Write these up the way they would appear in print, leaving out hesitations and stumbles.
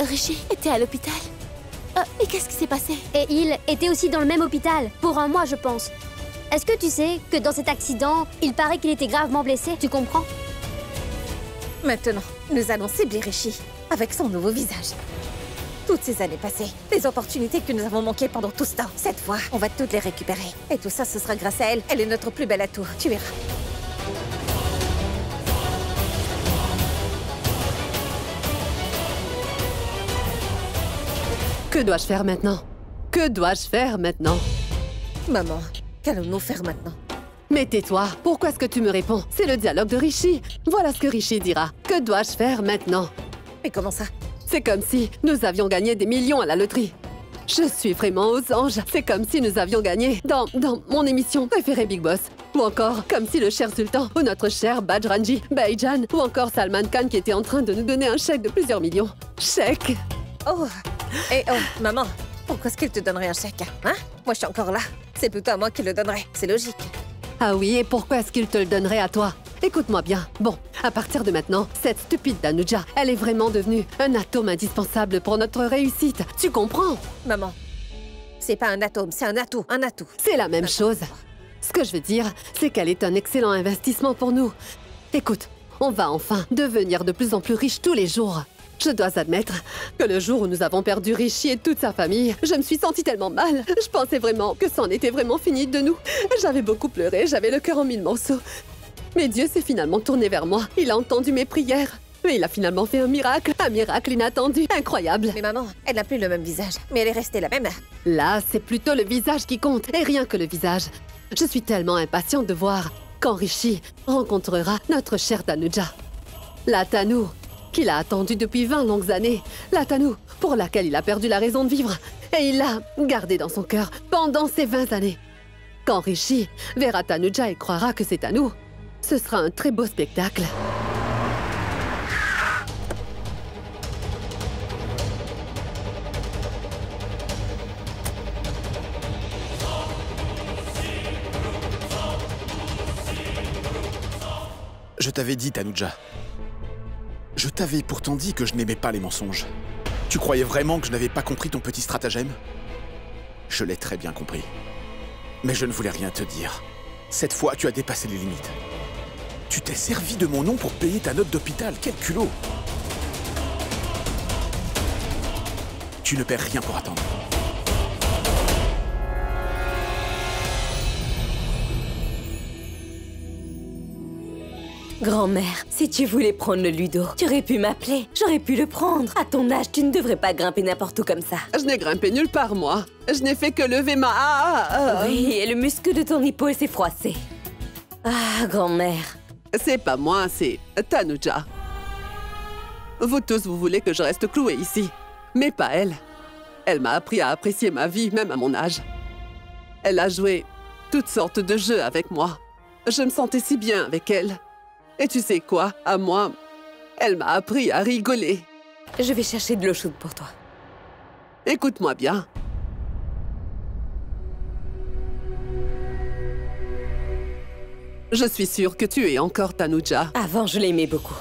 Rishi était à l'hôpital. Et qu'est-ce qui s'est passé? Et il était aussi dans le même hôpital, pour un mois je pense. Est-ce que tu sais que dans cet accident, il paraît qu'il était gravement blessé, tu comprends? Maintenant, nous allons cibler Rishi avec son nouveau visage. Toutes ces années passées, les opportunités que nous avons manquées pendant tout ce temps, cette fois, on va toutes les récupérer. Et tout ça, ce sera grâce à elle. Elle est notre plus belle atout, tu verras. Que dois-je faire maintenant? Que dois-je faire maintenant? Maman, qu'allons-nous faire maintenant? Mais tais-toi, pourquoi est-ce que tu me réponds? C'est le dialogue de Rishi. Voilà ce que Rishi dira. Que dois-je faire maintenant? Mais comment ça? C'est comme si nous avions gagné des millions à la loterie. Je suis vraiment aux anges. C'est comme si nous avions gagné dans mon émission préférée Big Boss. Ou encore, comme si le cher sultan ou notre cher Bajranji, Baijan, ou encore Salman Khan qui était en train de nous donner un chèque de plusieurs millions. Chèque! Oh! Maman, pourquoi est-ce qu'il te donnerait un chèque? Hein? Moi, je suis encore là. C'est plutôt à moi qu'il le donnerait. C'est logique. Ah oui, et pourquoi est-ce qu'il te le donnerait à toi? Écoute-moi bien. Bon, à partir de maintenant, cette stupide Tanuja, elle est vraiment devenue un atome indispensable pour notre réussite. Tu comprends? Maman, c'est pas un atome, c'est un atout, un atout. C'est la même chose. Ce que je veux dire, c'est qu'elle est un excellent investissement pour nous. Écoute, on va enfin devenir de plus en plus riches tous les jours. Je dois admettre que le jour où nous avons perdu Rishi et toute sa famille, je me suis sentie tellement mal. Je pensais vraiment que c'en était vraiment fini de nous. J'avais beaucoup pleuré, j'avais le cœur en mille morceaux. Mais Dieu s'est finalement tourné vers moi. Il a entendu mes prières. Et il a finalement fait un miracle inattendu, incroyable. Mais maman, elle n'a plus le même visage, mais elle est restée la même. Là, c'est plutôt le visage qui compte, et rien que le visage. Je suis tellement impatiente de voir quand Rishi rencontrera notre chère Tanuja. La Tanu qu'il a attendue depuis 20 longues années. La Tanu pour laquelle il a perdu la raison de vivre. Et il l'a gardée dans son cœur pendant ces 20 années. Quand Rishi verra Tanuja et croira que c'est Tanu, ce sera un très beau spectacle. Je t'avais dit, Tanuja. Je t'avais pourtant dit que je n'aimais pas les mensonges. Tu croyais vraiment que je n'avais pas compris ton petit stratagème? Je l'ai très bien compris. Mais je ne voulais rien te dire. Cette fois, tu as dépassé les limites. Tu t'es servi de mon nom pour payer ta note d'hôpital. Quel culot! Tu ne perds rien pour attendre. Grand-mère, si tu voulais prendre le ludo, tu aurais pu m'appeler. J'aurais pu le prendre. À ton âge, tu ne devrais pas grimper n'importe où comme ça. Je n'ai grimpé nulle part, moi. Je n'ai fait que lever ma... Oui, et le muscle de ton épaule s'est froissé. Ah, grand-mère. C'est pas moi, c'est Tanuja. Vous tous, vous voulez que je reste clouée ici. Mais pas elle. Elle m'a appris à apprécier ma vie, même à mon âge. Elle a joué toutes sortes de jeux avec moi. Je me sentais si bien avec elle. Et tu sais quoi, à moi, elle m'a appris à rigoler. Je vais chercher de l'eau chaude pour toi. Écoute-moi bien. Je suis sûre que tu es encore Tanuja. Avant, je l'aimais beaucoup.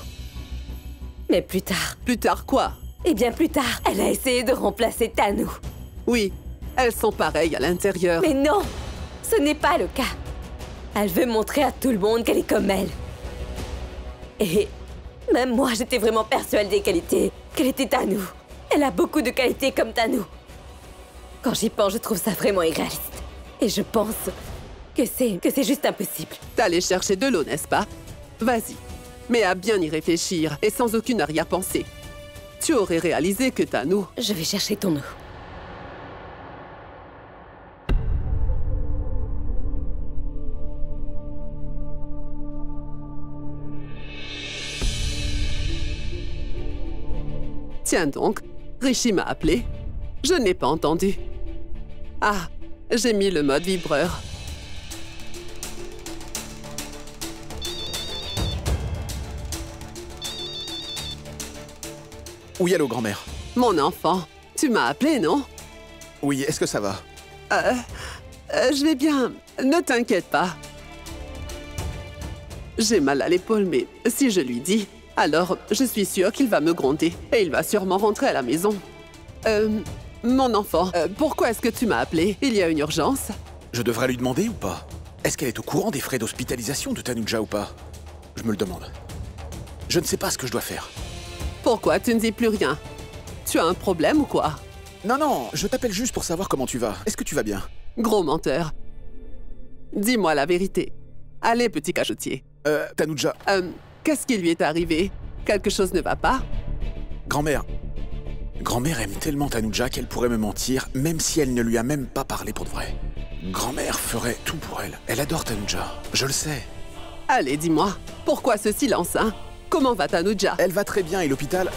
Mais plus tard... Plus tard quoi? Eh bien, plus tard, elle a essayé de remplacer Tanu. Oui, elles sont pareilles à l'intérieur. Mais non, ce n'est pas le cas. Elle veut montrer à tout le monde qu'elle est comme elle. Et même moi, j'étais vraiment persuadée qu'elle était Tanu. Elle a beaucoup de qualités comme Tanu. Quand j'y pense, je trouve ça vraiment irréaliste. Et je pense que c'est juste impossible. T'es allé chercher de l'eau, n'est-ce pas? Vas-y. Mais à bien y réfléchir et sans aucune arrière-pensée. Tu aurais réalisé que Tanu... Je vais chercher ton eau. Tiens donc, Rishi m'a appelé. Je n'ai pas entendu. Ah, j'ai mis le mode vibreur. Oui, allô, grand-mère. Mon enfant, tu m'as appelé, non? Oui, est-ce que ça va? Je vais bien, ne t'inquiète pas. J'ai mal à l'épaule, mais si je lui dis, Alors, je suis sûre qu'il va me gronder et il va sûrement rentrer à la maison. Mon enfant, pourquoi est-ce que tu m'as appelé? Il y a une urgence? Je devrais lui demander ou pas? Est-ce qu'elle est au courant des frais d'hospitalisation de Tanuja ou pas? Je me le demande. Je ne sais pas ce que je dois faire. Pourquoi tu ne dis plus rien? Tu as un problème ou quoi? Non, non, je t'appelle juste pour savoir comment tu vas. Est-ce que tu vas bien? Gros menteur. Dis-moi la vérité. Allez, petit cachotier. Tanuja... Qu'est-ce qui lui est arrivé? Quelque chose ne va pas? Grand-mère... Grand-mère aime tellement Tanuja qu'elle pourrait me mentir, même si elle ne lui a même pas parlé pour de vrai. Grand-mère ferait tout pour elle. Elle adore Tanuja, je le sais. Allez, dis-moi, pourquoi ce silence, hein? Comment va Tanuja? Elle va très bien et l'hôpital...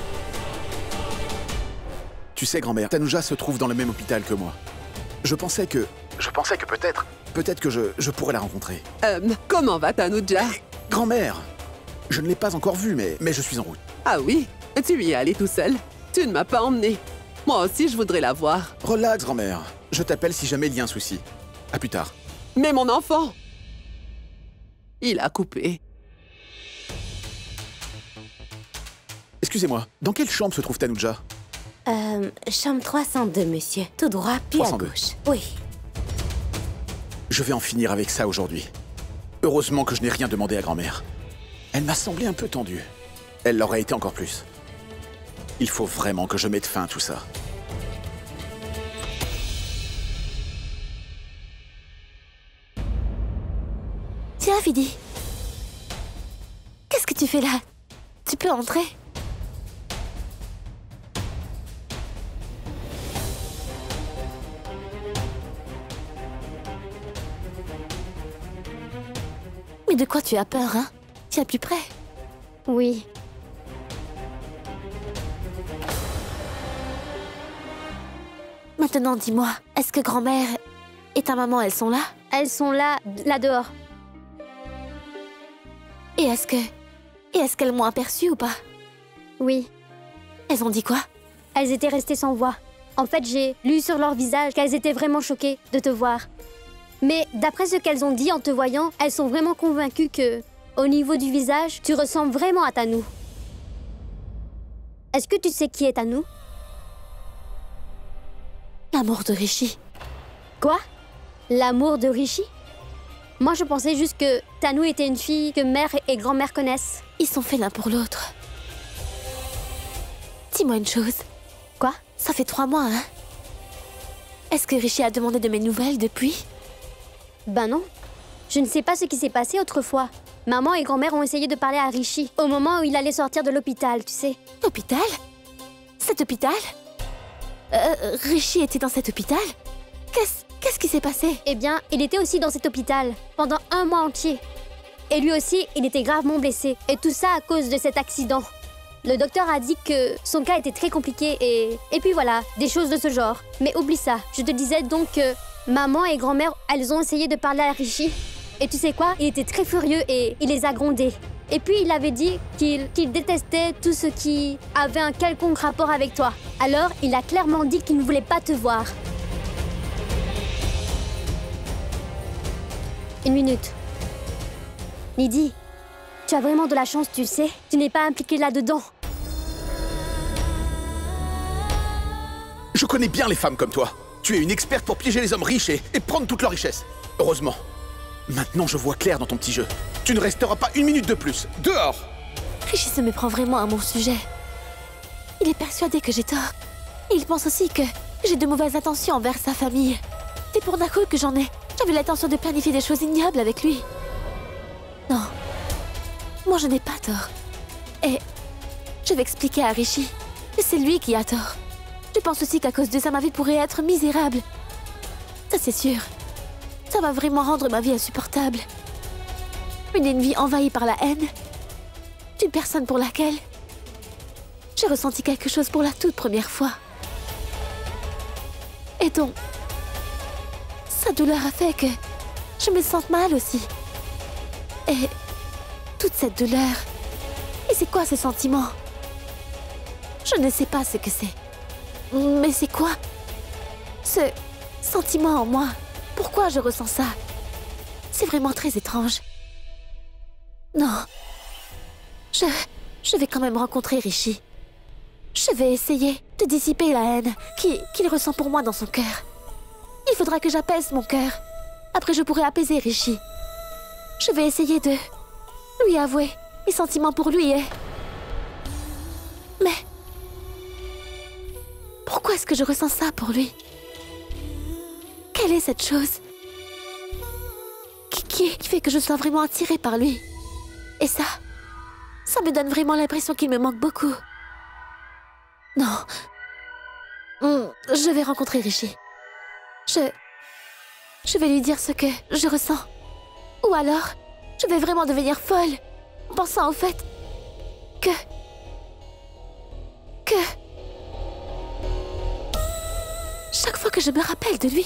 Tu sais, grand-mère, Tanuja se trouve dans le même hôpital que moi. Je pensais que peut-être... Peut-être que je pourrais la rencontrer. Comment va Tanuja? Grand-mère, je ne l'ai pas encore vue, mais je suis en route. Ah oui? Tu y es allé tout seul? Tu ne m'as pas emmené. Moi aussi, je voudrais la voir. Relax, grand-mère. Je t'appelle si jamais il y a un souci. À plus tard. Mais mon enfant! Il a coupé. Excusez-moi, dans quelle chambre se trouve Tanuja? Chambre 302, monsieur. Tout droit, puis 302. à gauche. Oui. Je vais en finir avec ça aujourd'hui. Heureusement que je n'ai rien demandé à grand-mère. Elle m'a semblé un peu tendue. Elle l'aurait été encore plus. Il faut vraiment que je mette fin à tout ça. Tiens, Vidi. Qu'est-ce que tu fais là? Tu peux entrer? Mais de quoi tu as peur, hein? Tu es plus près? Oui. Maintenant, dis-moi, est-ce que grand-mère et ta maman, elles sont là? Elles sont là dehors. Et est-ce qu'elles m'ont aperçue ou pas? Oui. Elles ont dit quoi? Elles étaient restées sans voix. En fait, j'ai lu sur leur visage qu'elles étaient vraiment choquées de te voir. Mais d'après ce qu'elles ont dit en te voyant, elles sont vraiment convaincues que, au niveau du visage, tu ressembles vraiment à Tanu. Est-ce que tu sais qui est Tanu? L'amour de Rishi. Quoi? L'amour de Rishi? Moi, je pensais juste que Tanu était une fille que mère et grand-mère connaissent. Ils sont faits l'un pour l'autre. Dis-moi une chose. Quoi? Ça fait 3 mois, hein? Est-ce que Rishi a demandé de mes nouvelles depuis? Ben non. Je ne sais pas ce qui s'est passé autrefois. Maman et grand-mère ont essayé de parler à Rishi au moment où il allait sortir de l'hôpital, tu sais. Hôpital? Cet hôpital? Rishi était dans cet hôpital? Qu'est-ce qui s'est passé? Eh bien, il était aussi dans cet hôpital pendant 1 mois entier. Et lui aussi, il était gravement blessé. Et tout ça à cause de cet accident. Le docteur a dit que son cas était très compliqué et puis voilà, des choses de ce genre. Mais oublie ça, je te disais donc que maman et grand-mère, elles ont essayé de parler à Rishi. Et tu sais quoi? Il était très furieux et il les a grondés. Et puis il avait dit qu'il détestait tout ce qui avait un quelconque rapport avec toi. Alors, il a clairement dit qu'il ne voulait pas te voir. Une minute. Lydie, tu as vraiment de la chance, tu le sais. Tu n'es pas impliquée là-dedans. Je connais bien les femmes comme toi. Tu es une experte pour piéger les hommes riches et prendre toute leur richesse. Heureusement. Maintenant, je vois clair dans ton petit jeu. Tu ne resteras pas 1 minute de plus. Dehors! Rishi se méprend vraiment à mon sujet. Il est persuadé que j'ai tort. Et il pense aussi que j'ai de mauvaises intentions envers sa famille. C'est pour Nakul que j'en ai. J'avais l'intention de planifier des choses ignobles avec lui. Non. Moi, je n'ai pas tort. Et je vais expliquer à Rishi que c'est lui qui a tort. Je pense aussi qu'à cause de ça, ma vie pourrait être misérable. Ça, c'est sûr. Ça va vraiment rendre ma vie insupportable. Une vie envahie par la haine d'une personne pour laquelle j'ai ressenti quelque chose pour la toute première fois. Et donc, sa douleur a fait que je me sente mal aussi. Et toute cette douleur, et c'est quoi ce sentiment? Je ne sais pas ce que c'est. Mais c'est quoi ce sentiment en moi? Pourquoi je ressens ça? C'est vraiment très étrange. Non. je vais quand même rencontrer Rishi. Je vais essayer de dissiper la haine qu'il ressent pour moi dans son cœur. Il faudra que j'apaise mon cœur. Après, je pourrai apaiser Rishi. Je vais essayer de lui avouer mes sentiments pour lui et... Mais... pourquoi est-ce que je ressens ça pour lui? Quelle est cette chose qui fait que je sois vraiment attirée par lui? Et ça me donne vraiment l'impression qu'il me manque beaucoup. Non. Je vais rencontrer Rishi. Je vais lui dire ce que je ressens. Ou alors, je vais vraiment devenir folle en pensant au fait que... chaque fois que je me rappelle de lui,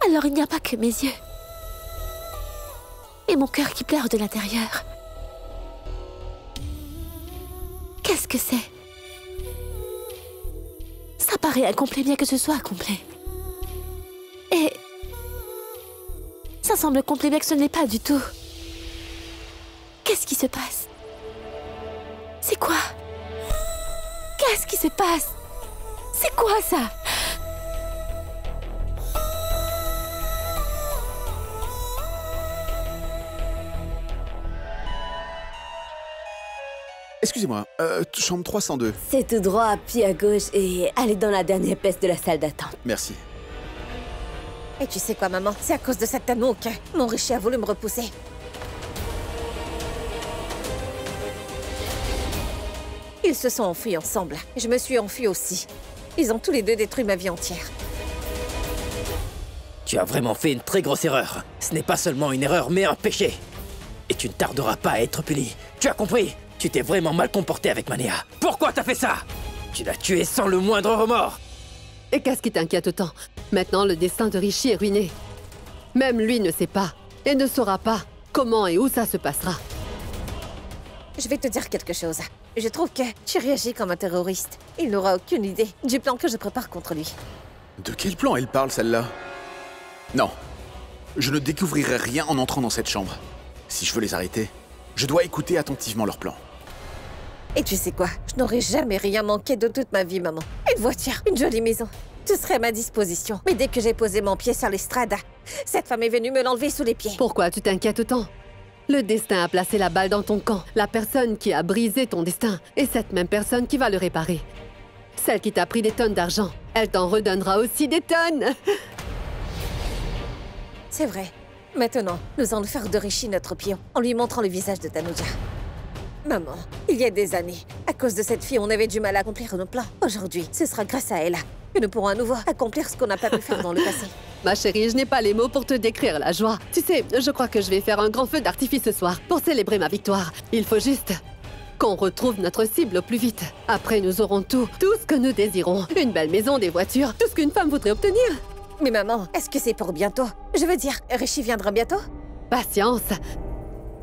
alors il n'y a pas que mes yeux et mon cœur qui pleure de l'intérieur. Qu'est-ce que c'est? Ça paraît incomplet bien que ce soit complet. Et ça semble complet bien que ce ne l'est pas du tout. Qu'est-ce qui se passe? C'est quoi? Qu'est-ce qui se passe? C'est quoi ça? Excusez-moi, chambre 302. C'est tout droit, puis à gauche, et allez dans la dernière pièce de la salle d'attente. Merci. Et tu sais quoi, maman? C'est à cause de cette anneau que mon Rishi a voulu me repousser. Ils se sont enfuis ensemble. Je me suis enfuie aussi. Ils ont tous les deux détruit ma vie entière. Tu as vraiment fait une très grosse erreur. Ce n'est pas seulement une erreur, mais un péché. Et tu ne tarderas pas à être puni. Tu as compris? Tu t'es vraiment mal comporté avec Mania. Pourquoi t'as fait ça? Tu l'as tué sans le moindre remords. Et qu'est-ce qui t'inquiète autant? Maintenant, le destin de Rishi est ruiné. Même lui ne sait pas, et ne saura pas, comment et où ça se passera. Je vais te dire quelque chose. Je trouve que tu réagis comme un terroriste. Il n'aura aucune idée du plan que je prépare contre lui. De quel plan elle parle, celle-là? Non. Je ne découvrirai rien en entrant dans cette chambre. Si je veux les arrêter, je dois écouter attentivement leur plan. Et tu sais quoi? Je n'aurais jamais rien manqué de toute ma vie, maman. Une voiture, une jolie maison. Tout serait à ma disposition. Mais dès que j'ai posé mon pied sur l'estrade, cette femme est venue me l'enlever sous les pieds. Pourquoi tu t'inquiètes autant? Le destin a placé la balle dans ton camp. La personne qui a brisé ton destin est cette même personne qui va le réparer. Celle qui t'a pris des tonnes d'argent, elle t'en redonnera aussi des tonnes. C'est vrai. Maintenant, nous allons faire de Rishi notre pion en lui montrant le visage de Tanuja. Maman, il y a des années, à cause de cette fille, on avait du mal à accomplir nos plans. Aujourd'hui, ce sera grâce à elle que nous pourrons à nouveau accomplir ce qu'on n'a pas pu faire dans le passé. Ma chérie, je n'ai pas les mots pour te décrire la joie. Tu sais, je crois que je vais faire un grand feu d'artifice ce soir pour célébrer ma victoire. Il faut juste qu'on retrouve notre cible au plus vite. Après, nous aurons tout ce que nous désirons. Une belle maison, des voitures, tout ce qu'une femme voudrait obtenir. Mais maman, est-ce que c'est pour bientôt? Je veux dire, Rishi viendra bientôt? Patience.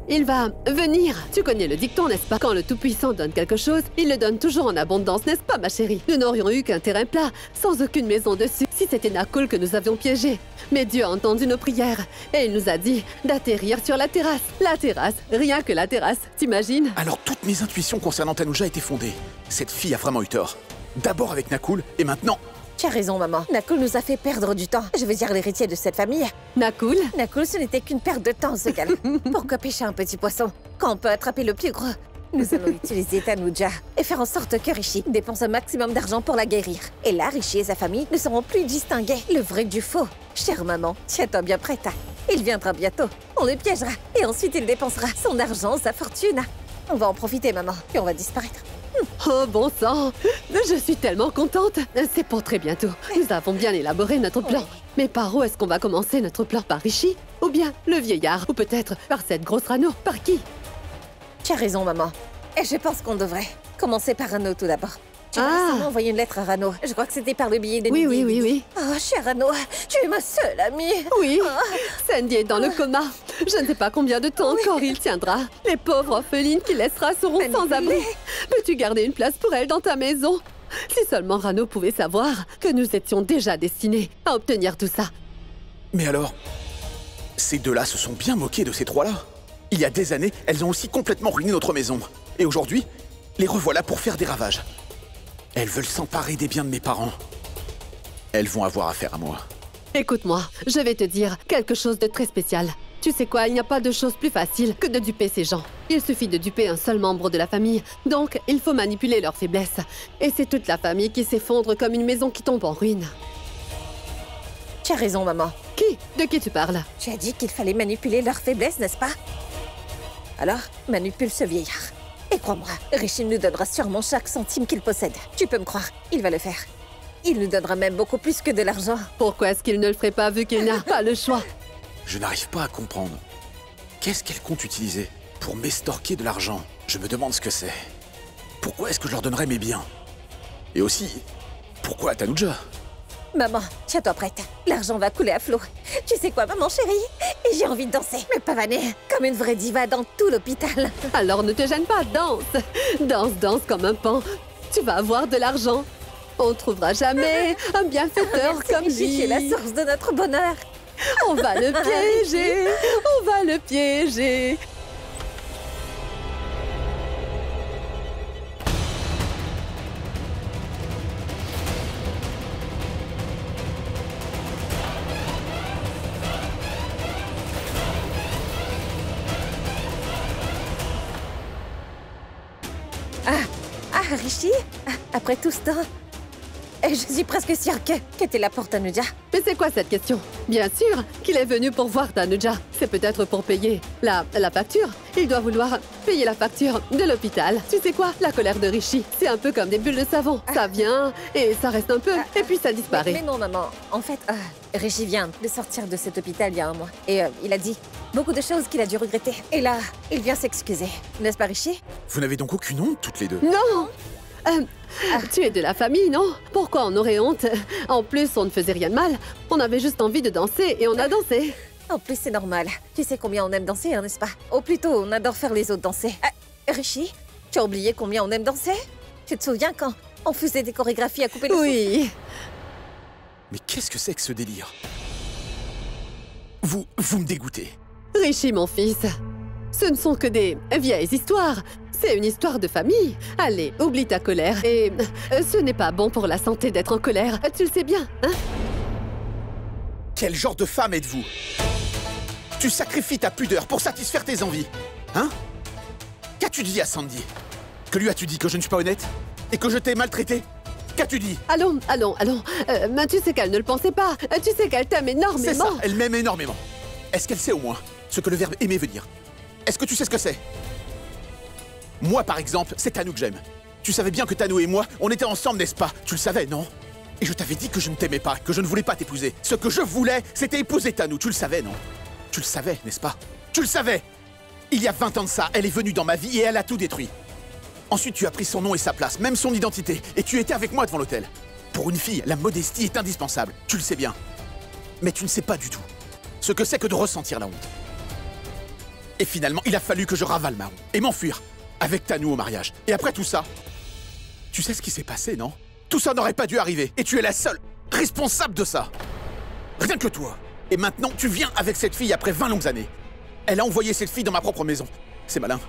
Il va venir. Tu connais le dicton, n'est-ce pas? Quand le Tout-Puissant donne quelque chose, il le donne toujours en abondance, n'est-ce pas, ma chérie? Nous n'aurions eu qu'un terrain plat, sans aucune maison dessus, si c'était Nakul que nous avions piégé. Mais Dieu a entendu nos prières, et il nous a dit d'atterrir sur la terrasse. La terrasse, rien que la terrasse, t'imagines? Alors toutes mes intuitions concernant Tanuja étaient fondées. Cette fille a vraiment eu tort. D'abord avec Nakul, et maintenant... Tu as raison, maman. Nakul nous a fait perdre du temps. Je veux dire l'héritier de cette famille. Nakul? Nakul, ce n'était qu'une perte de temps, ce gars-là. Pourquoi pêcher un petit poisson quand on peut attraper le plus gros? Nous allons utiliser Tanuja et faire en sorte que Rishi dépense un maximum d'argent pour la guérir. Et là, Rishi et sa famille ne seront plus distingués, le vrai du faux. Chère maman, tiens-toi bien prête. Il viendra bientôt. On le piégera. Et ensuite, il dépensera son argent, sa fortune. On va en profiter, maman, et on va disparaître. Oh, bon sang! Je suis tellement contente! C'est pour très bientôt. Nous avons bien élaboré notre plan. Mais par où est-ce qu'on va commencer notre plan? Par Rishi? Ou bien le vieillard? Ou peut-être par cette grosse Rano? Par qui? Tu as raison, maman. Et je pense qu'on devrait commencer par Rano tout d'abord. Tu vas récemment envoyer une lettre à Rano. Je crois que c'était par le billet de Oui. Oh, chère Rano, tu es ma seule amie. Oui, Sandy est dans le coma. Je ne sais pas combien de temps encore il tiendra. Les pauvres orphelines qu'il laissera seront sans abri. Peux-tu garder une place pour elle dans ta maison? Si seulement Rano pouvait savoir que nous étions déjà destinés à obtenir tout ça. Mais alors... Ces deux-là se sont bien moqués de ces trois-là. Il y a des années, elles ont aussi complètement ruiné notre maison. Et aujourd'hui, les revoilà pour faire des ravages. Elles veulent s'emparer des biens de mes parents. Elles vont avoir affaire à moi. Écoute-moi, je vais te dire quelque chose de très spécial. Tu sais quoi, il n'y a pas de chose plus facile que de duper ces gens. Il suffit de duper un seul membre de la famille, donc il faut manipuler leurs faiblesses. Et c'est toute la famille qui s'effondre comme une maison qui tombe en ruine. Tu as raison, maman. Qui? De qui tu parles? Tu as dit qu'il fallait manipuler leurs faiblesses, n'est-ce pas? Alors, manipule ce vieillard. Et crois-moi, Rishi nous donnera sûrement chaque centime qu'il possède. Tu peux me croire, il va le faire. Il nous donnera même beaucoup plus que de l'argent. Pourquoi est-ce qu'il ne le ferait pas vu qu'il n'a pas le choix? Je n'arrive pas à comprendre. Qu'est-ce qu'elle compte utiliser pour m'estorquer de l'argent? Je me demande ce que c'est. Pourquoi est-ce que je leur donnerais mes biens? Et aussi, pourquoi à Tanuja? Maman, tiens-toi prête. L'argent va couler à flot. Tu sais quoi, maman chérie? J'ai envie de danser, mais pavaner, comme une vraie diva dans tout l'hôpital. Alors ne te gêne pas, danse. Danse, danse comme un pan. Tu vas avoir de l'argent. On ne trouvera jamais un bienfaiteur Merci, comme Rishi, lui. tu es la source de notre bonheur. On va le piéger. On va le piéger. Rishi, après tout ce temps, je suis presque sûre que t'es là pour Tanuja. Mais c'est quoi cette question? Bien sûr qu'il est venu pour voir Tanuja. C'est peut-être pour payer la facture. Il doit vouloir payer la facture de l'hôpital. Tu sais quoi? La colère de Rishi, c'est un peu comme des bulles de savon. Ça vient et ça reste un peu, et puis ça disparaît. Mais non, maman. En fait, Rishi vient de sortir de cet hôpital il y a un mois. Et il a dit beaucoup de choses qu'il a dû regretter. Et là, il vient s'excuser. N'est-ce pas, Rishi? Vous n'avez donc aucune honte, toutes les deux? Non! Tu es de la famille, non? Pourquoi on aurait honte? En plus, on ne faisait rien de mal. On avait juste envie de danser et on a dansé. En plus, c'est normal. Tu sais combien on aime danser, hein, n'est-ce pas? Ou plutôt, on adore faire les autres danser. Rishi, tu as oublié combien on aime danser? Tu te souviens quand on faisait des chorégraphies à couper le souffle? Oui. Mais qu'est-ce que c'est que ce délire? Vous me dégoûtez. Rishi, mon fils, ce ne sont que des vieilles histoires. C'est une histoire de famille. Allez, oublie ta colère. Et ce n'est pas bon pour la santé d'être en colère. Tu le sais bien, hein? Quel genre de femme êtes-vous? Tu sacrifies ta pudeur pour satisfaire tes envies, hein? Qu'as-tu dit à Sandy? Que lui as-tu dit? Que je ne suis pas honnête? Et que je t'ai maltraité? Qu'as-tu dit? Allons. Mais tu sais qu'elle ne le pensait pas. Tu sais qu'elle t'aime énormément. C'est ça, elle m'aime énormément. Est-ce qu'elle sait au moins ce que le verbe aimer veut dire? Est-ce que tu sais ce que c'est? Moi, par exemple, c'est Tanu que j'aime. Tu savais bien que Tanu et moi, on était ensemble, n'est-ce pas? Tu le savais, non? Et je t'avais dit que je ne t'aimais pas, que je ne voulais pas t'épouser. Ce que je voulais, c'était épouser Tanu. Tu le savais, non? Tu le savais, n'est-ce pas? Tu le savais! Il y a 20 ans de ça, elle est venue dans ma vie et elle a tout détruit. Ensuite, tu as pris son nom et sa place, même son identité, et tu étais avec moi devant l'hôtel. Pour une fille, la modestie est indispensable. Tu le sais bien. Mais tu ne sais pas du tout ce que c'est que de ressentir la honte. Et finalement, il a fallu que je ravale ma honte et m'enfuir avec Tanu au mariage. Et après tout ça, tu sais ce qui s'est passé, non? Tout ça n'aurait pas dû arriver. Et tu es la seule responsable de ça. Rien que toi. Et maintenant, tu viens avec cette fille après 20 longues années. Elle a envoyé cette fille dans ma propre maison. C'est malin.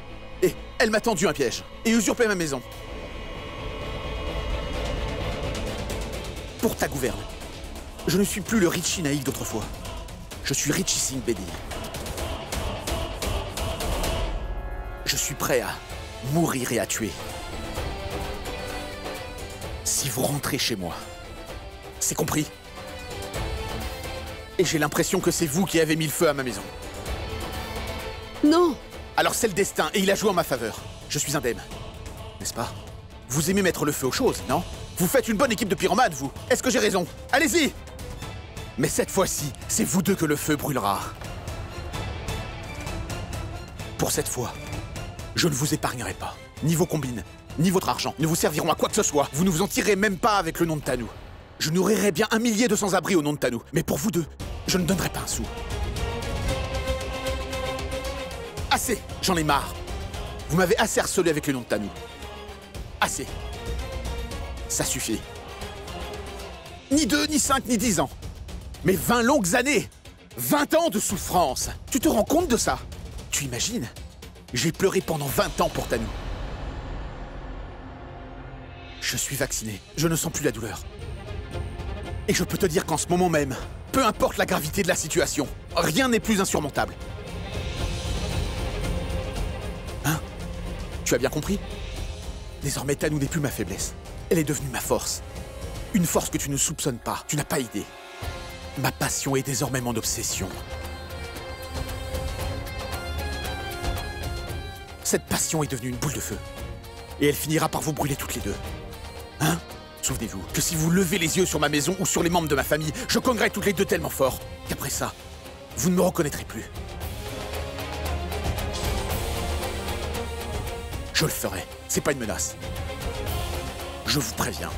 Et elle m'a tendu un piège et usurpé ma maison. Pour ta gouverne, je ne suis plus le Rishi naïf d'autrefois. Je suis Rishi Singh Bedi. Je suis prêt à mourir et à tuer. Si vous rentrez chez moi. C'est compris? Et j'ai l'impression que c'est vous qui avez mis le feu à ma maison. Non. Alors c'est le destin et il a joué en ma faveur. Je suis indemne. N'est-ce pas? Vous aimez mettre le feu aux choses, non? Vous faites une bonne équipe de pyromanes, vous. Est-ce que j'ai raison? Allez-y! Mais cette fois-ci, c'est vous deux que le feu brûlera. Pour cette fois, je ne vous épargnerai pas. Ni vos combines, ni votre argent ne vous serviront à quoi que ce soit. Vous ne vous en tirerez même pas avec le nom de Tanu. Je nourrirai bien 1 millier de sans-abri au nom de Tanu. Mais pour vous deux, je ne donnerai pas un sou. Assez, j'en ai marre. Vous m'avez assez harcelé avec le nom de Tanu. Assez. Ça suffit. Ni 2, ni 5, ni 10 ans. Mais 20 longues années. 20 ans de souffrance. Tu te rends compte de ça? Tu imagines? J'ai pleuré pendant 20 ans pour Tanou. Je suis vacciné, je ne sens plus la douleur. Et je peux te dire qu'en ce moment même, peu importe la gravité de la situation, rien n'est plus insurmontable. Hein? Tu as bien compris? Désormais, Tanou n'est plus ma faiblesse. Elle est devenue ma force. Une force que tu ne soupçonnes pas, tu n'as pas idée. Ma passion est désormais mon obsession. Cette passion est devenue une boule de feu. Et elle finira par vous brûler toutes les deux. Hein? Souvenez-vous que si vous levez les yeux sur ma maison ou sur les membres de ma famille, je cognerai toutes les deux tellement fort qu'après ça, vous ne me reconnaîtrez plus. Je le ferai, c'est pas une menace. Je vous préviens.